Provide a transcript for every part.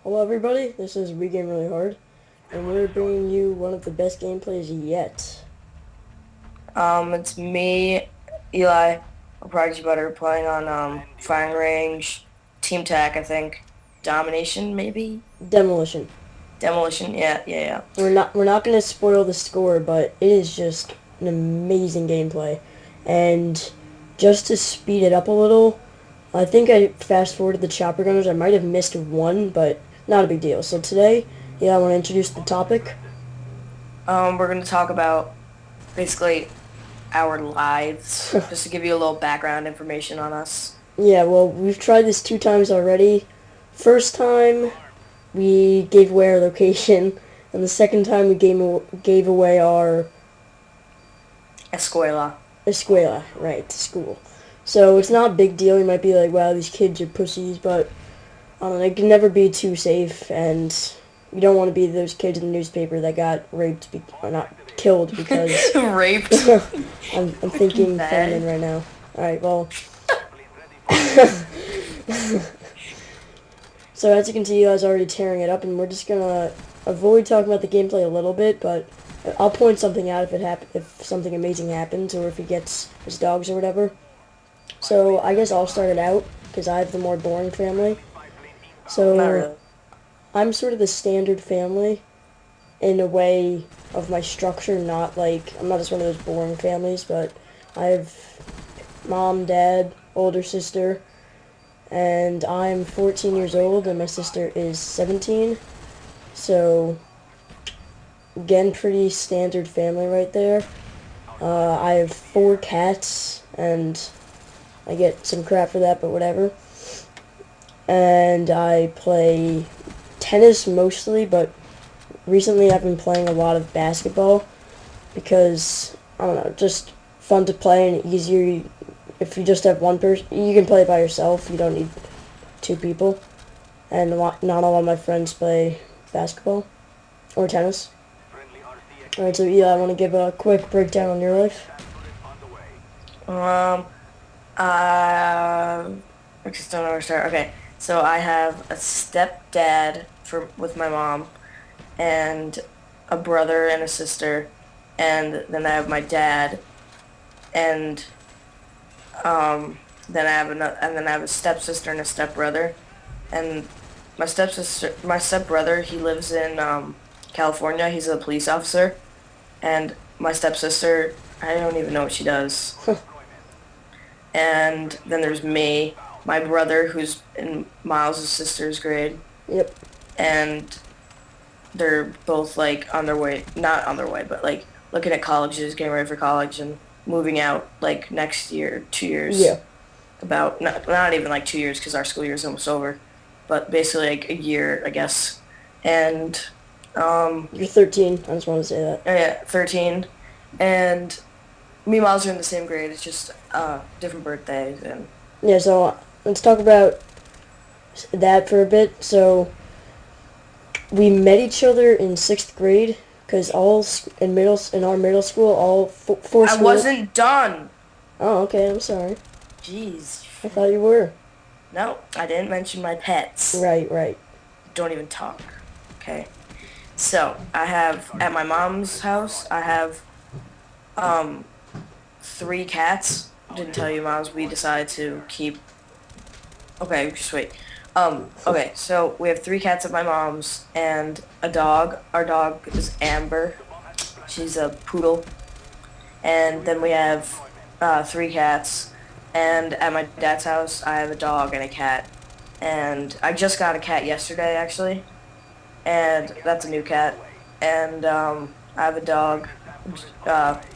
Hello everybody, this is WeGameReallyHard, and we're bringing you one of the best gameplays yet. It's me, Eli, a Prodigy Butter, playing on firing range, team tack, I think, domination, maybe Demolition. demolition. Yeah. We're not gonna spoil the score, but it is just an amazing gameplay. And just to speed it up a little, I think I fast forwarded the chopper gunners. I might have missed one, but not a big deal. So today, I want to introduce the topic. We're gonna talk about basically our lives, just to give you a little background information on us. Yeah, well, we've tried this 2 times already. First time, we gave away our location, and the second time we gave away our Escuela. escuela, right, school. So it's not a big deal. You might be like, wow, these kids are pussies, but I don't know, it can never be too safe, and you don't want to be those kids in the newspaper that got raped, or not killed because Raped. I'm thinking feminine Bad. right now. Alright, well, so as you can see, I was already tearing it up, and we're just gonna avoid talking about the gameplay a little bit, but I'll point something out if something amazing happens, or if he gets his dogs or whatever. So I guess I'll start it out because I have the more boring family. Not So really. I'm sort of the standard family in a way of my structure. Not like I'm not just one of those boring families, but I have mom, dad, older sister, and I'm 14 years old, and my sister is 17. So, again, pretty standard family right there. I have 4 cats, and I get some crap for that, but whatever. And I play tennis mostly, but recently I've been playing a lot of basketball because, I don't know, just fun to play and easier. If you just have one person, you can play by yourself. You don't need two people. And not all of my friends play basketball or tennis. Alright, so Eli, I want to give a quick breakdown on your life. Um, I just don't know where to start. Okay, so I have a stepdad with my mom, and a brother and a sister, and then I have my dad, and then I have another, and then I have a stepsister and a stepbrother, and my stepbrother, he lives in California. He's a police officer, and my stepsister, I don't even know what she does. And then there's me, my brother, who's in Miles' sister's grade, Yep. and they're both like on their way, not on their way, but like looking at colleges, getting ready for college, and moving out like next year, 2 years. Yeah. About not even like 2 years because our school year is almost over, but basically like a year, I guess. And You're 13. I just want to say that. yeah, 13, and me and Miles are in the same grade. It's just different birthdays and Yeah, so let's talk about that for a bit. So we met each other in 6th grade because in our middle school, all four I school. wasn't done. Oh, okay. I'm sorry. Jeez. I thought you were. No, I didn't mention my pets. Right, right. Don't even talk. Okay. So, I have, at my mom's house, I have, um, 3 cats. Didn't tell you, Miles, we decided to keep, okay, just wait. Okay, so we have 3 cats at my mom's, and a dog. Our dog is Amber. She's a poodle. And then we have, 3 cats. And at my dad's house, I have a dog and a cat. And I just got a cat yesterday, actually. And that's a new cat. And I have a dog,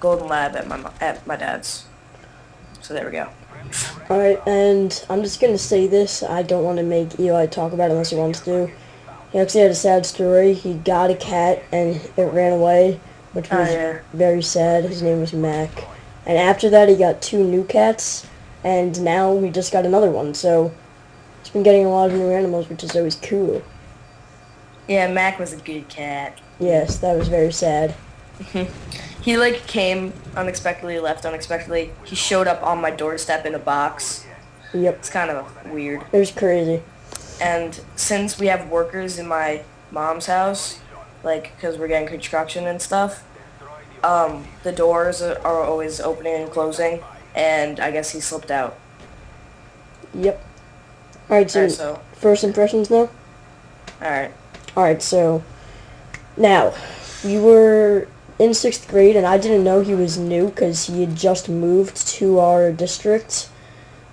golden lab at my dad's. So there we go. All right, and I'm just gonna say this. I don't want to make Eli talk about it unless he wants to. He actually had a sad story. He got a cat and it ran away, which Oh was yeah. very sad. His name was Mac. And after that, he got 2 new cats, and now we just got another one. So he's been getting a lot of new animals, which is always cool. Yeah, Mac was a good cat. Yes, that was very sad. He like came unexpectedly, left unexpectedly. He showed up on my doorstep in a box. Yep, It's kind of weird. it was crazy. And since we have workers in my mom's house, like, because we're getting construction and stuff, the doors are always opening and closing, and I guess he slipped out. Yep. Alright, Alright, so so, first impressions now? alright. Alright, so now, we were in 6th grade, and I didn't know he was new because he had just moved to our district.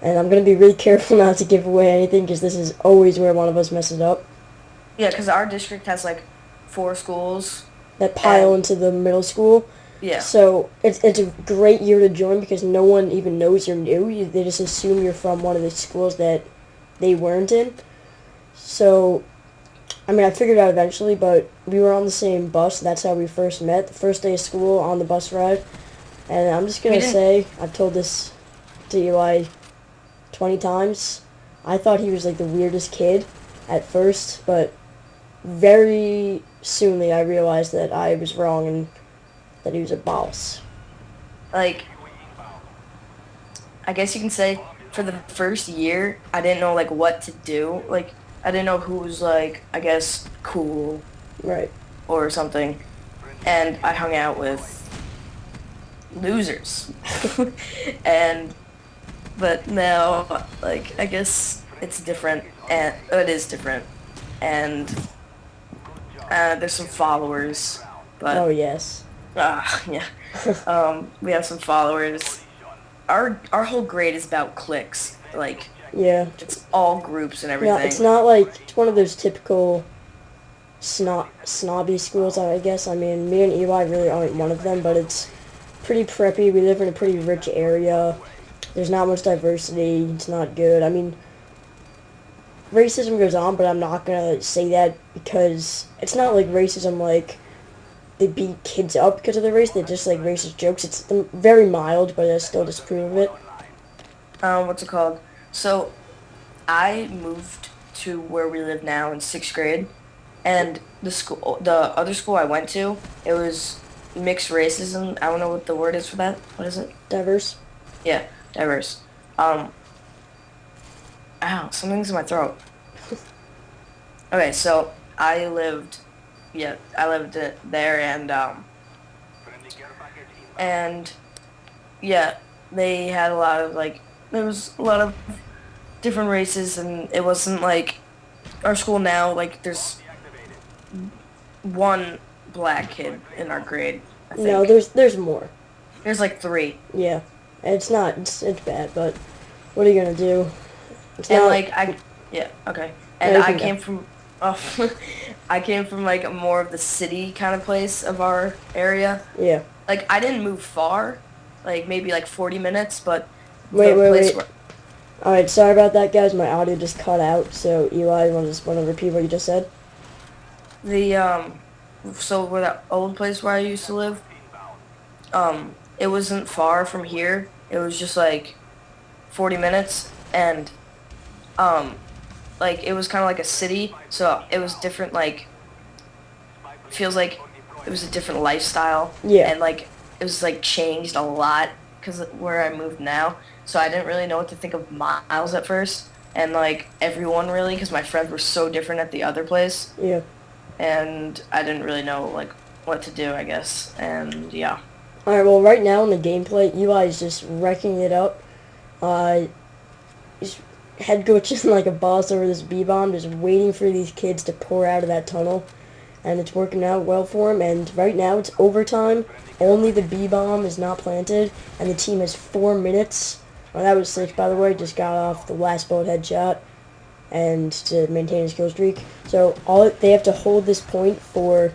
And I'm going to be really careful not to give away anything because this is always where one of us messes up. Yeah, because our district has, like, 4 schools, That pile and, into the middle school. yeah. So it's a great year to join because no one even knows you're new. They just assume you're from one of the schools that they weren't in. So, I mean, I figured out eventually, but we were on the same bus. That's how we first met. The first day of school on the bus ride. And I'm just going We to didn't, say, I've told this to Eli 20 times. I thought he was like the weirdest kid at first, but very soonly I realized that I was wrong and that he was a boss. like, I guess you can say for the first year, I didn't know, like, what to do. Like, I didn't know who was, like, I guess, cool Right. or something. And I hung out with losers. And but now, like, I guess it's different, and it is different, and there's some followers, Oh, but yes. yeah, we have some followers. Our whole grade is about cliques, like Yeah. it's all groups and No, it's everything. not like, it's one of those typical snobby schools, I guess. I mean, me and Eli really aren't one of them, but it's pretty preppy. We live in a pretty rich area. There's not much diversity. It's not good. I mean, racism goes on, but I'm not gonna say that because it's not like racism like they beat kids up because of their race. They're just like racist jokes. It's very mild, but I still disapprove of it. What's it called? So I moved to where we live now in 6th grade, and the other school I went to, it was mixed racism. I don't know what the word is for that. What is it? Diverse. Yeah, diverse. Um, Ow, something's in my throat. Okay, so I lived there, and yeah, they had a lot of like, there was a lot of different races, and it wasn't like our school now. Like, there's one black kid in our grade, I No, think. there's more. There's like three, Yeah, it's not. It's bad, but what are you gonna do? It's and not. like yeah, okay, No, and you I can go. came from. Oh, I came from like more of the city kind of place of our area. Yeah. Like, I didn't move far, like maybe like 40 minutes, but Wait, the wait, place wait. where All right, sorry about that, guys. My audio just cut out. So Eli, you want to repeat what you just said? the so where that old place where I used to live, it wasn't far from here. It was just like 40 minutes, and um like it was kind of like a city, so it was different. Like, feels like it was a different lifestyle, Yeah. and like it was like changed a lot because where I moved now. So I didn't really know what to think of Miles at first, and like everyone really, because my friends were so different at the other place, Yeah. and I didn't really know like what to do, I guess. And yeah, All right. Well, right now in the gameplay, Eli is just wrecking it up. Uh, he's head coaching like a boss over this B bomb, just waiting for these kids to pour out of that tunnel, and it's working out well for him. And right now it's overtime. Only the B bomb is not planted, and the team has 4 minutes. Well, that was 6, by the way. Just got off the last bullet headshot, and to maintain his kill streak. So they have to hold this point for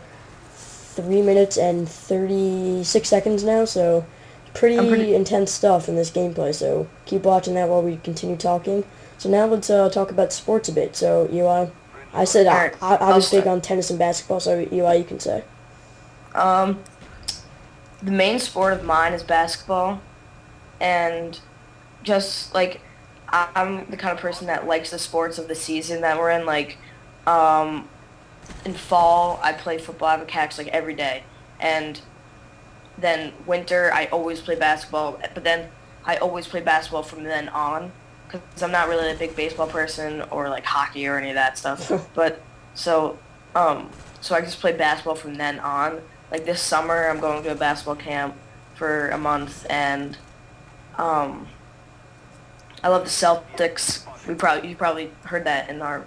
3 minutes and 36 seconds now. So I'm pretty. pretty intense stuff in this gameplay. So keep watching that while we continue talking. So now let's talk about sports a bit. So Eli, I said All right, I I'll was big start. on tennis and basketball. So Eli, you can say. Um, the main sport of mine is basketball, and just like I'm the kind of person that likes the sports of the season that we're in. Like, um, in fall, I play football. I have a catch like every day, and then winter, I always play basketball. But then I always play basketball from then on, because I'm not really a big baseball person or like hockey or any of that stuff. But so so I just played basketball from then on. Like this summer, I'm going to a basketball camp for a month, and um, I love the Celtics. You probably heard that in our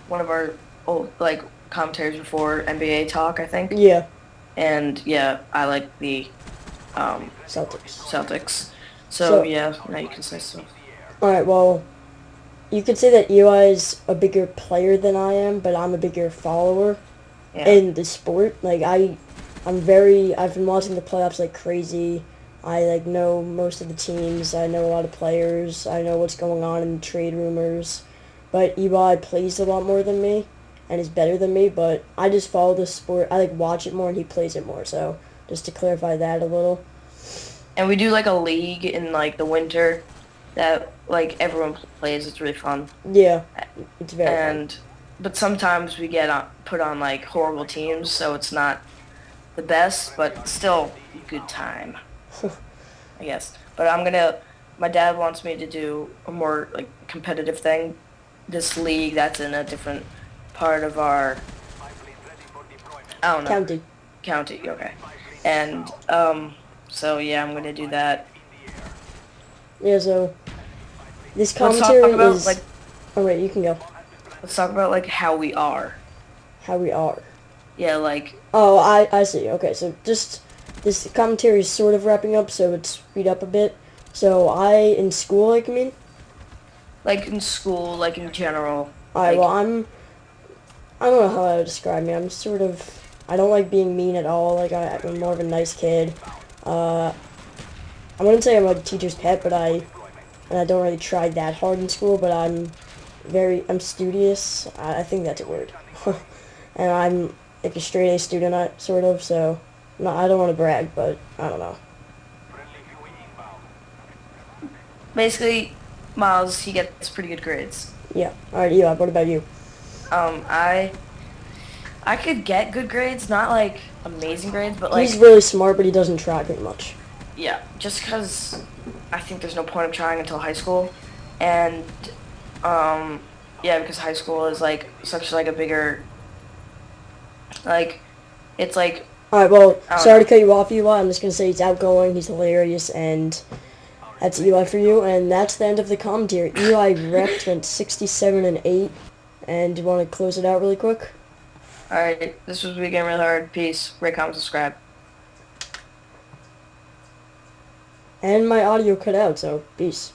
one of our old like commentaries before NBA talk, I think. Yeah, And yeah, I like the Celtics. Celtics. So So, yeah, now you can say so. all right, well, you could say that Eli's a bigger player than I am, but I'm a bigger follower Yeah. in the sport. Like I've been watching the playoffs like crazy. I like know most of the teams. I know a lot of players. I know what's going on in the trade rumors. But Eli plays a lot more than me and is better than me, but I just follow the sport. I like watch it more and he plays it more. So, just to clarify that a little. And we do like a league in like the winter that like everyone plays. It's really fun. Yeah, it's very fun. And but sometimes we get put on like horrible teams, so it's not the best, but still a good time, I guess. But my dad wants me to do a more like competitive thing. This league that's in a different part of our, I don't know, County. county, okay. And so yeah, I'm gonna do that. Yeah, so this Let's talk commentary about is. like Oh wait, you can go. let's talk about like how we are. How we are. Yeah, like Oh, I see. Okay, so just this commentary is sort of wrapping up, so it's speed up a bit. So in school, like, I mean, like in school, like in general. alright, well, Like I don't know how I would describe me. I'm sort of, I don't like being mean at all. Like, I'm more of a nice kid. Uh, I wouldn't say I'm a teacher's pet, and I don't really try that hard in school, but I'm studious. I think that's a word. And I'm like a straight A student, sort of, so, no, I don't want to brag, but I don't know. basically, Miles, he gets pretty good grades. Yeah. Alright, Eli, what about you? Um, I I could get good grades, not like amazing grades, but He's like really smart, but he doesn't try very much. yeah, just because I think there's no point of trying until high school, and um, yeah, because high school is like such like a bigger like it's like Alright, well, I don't sorry to know. cut you off, Eli. I'm just going to say he's outgoing, he's hilarious, and that's Eli for you. And that's the end of the commentary. Eli repped went 67 and 8. And do you want to close it out really quick? All right, this was WeGameReallyHard. Peace. Rate, comment, subscribe. And my audio cut out, so peace.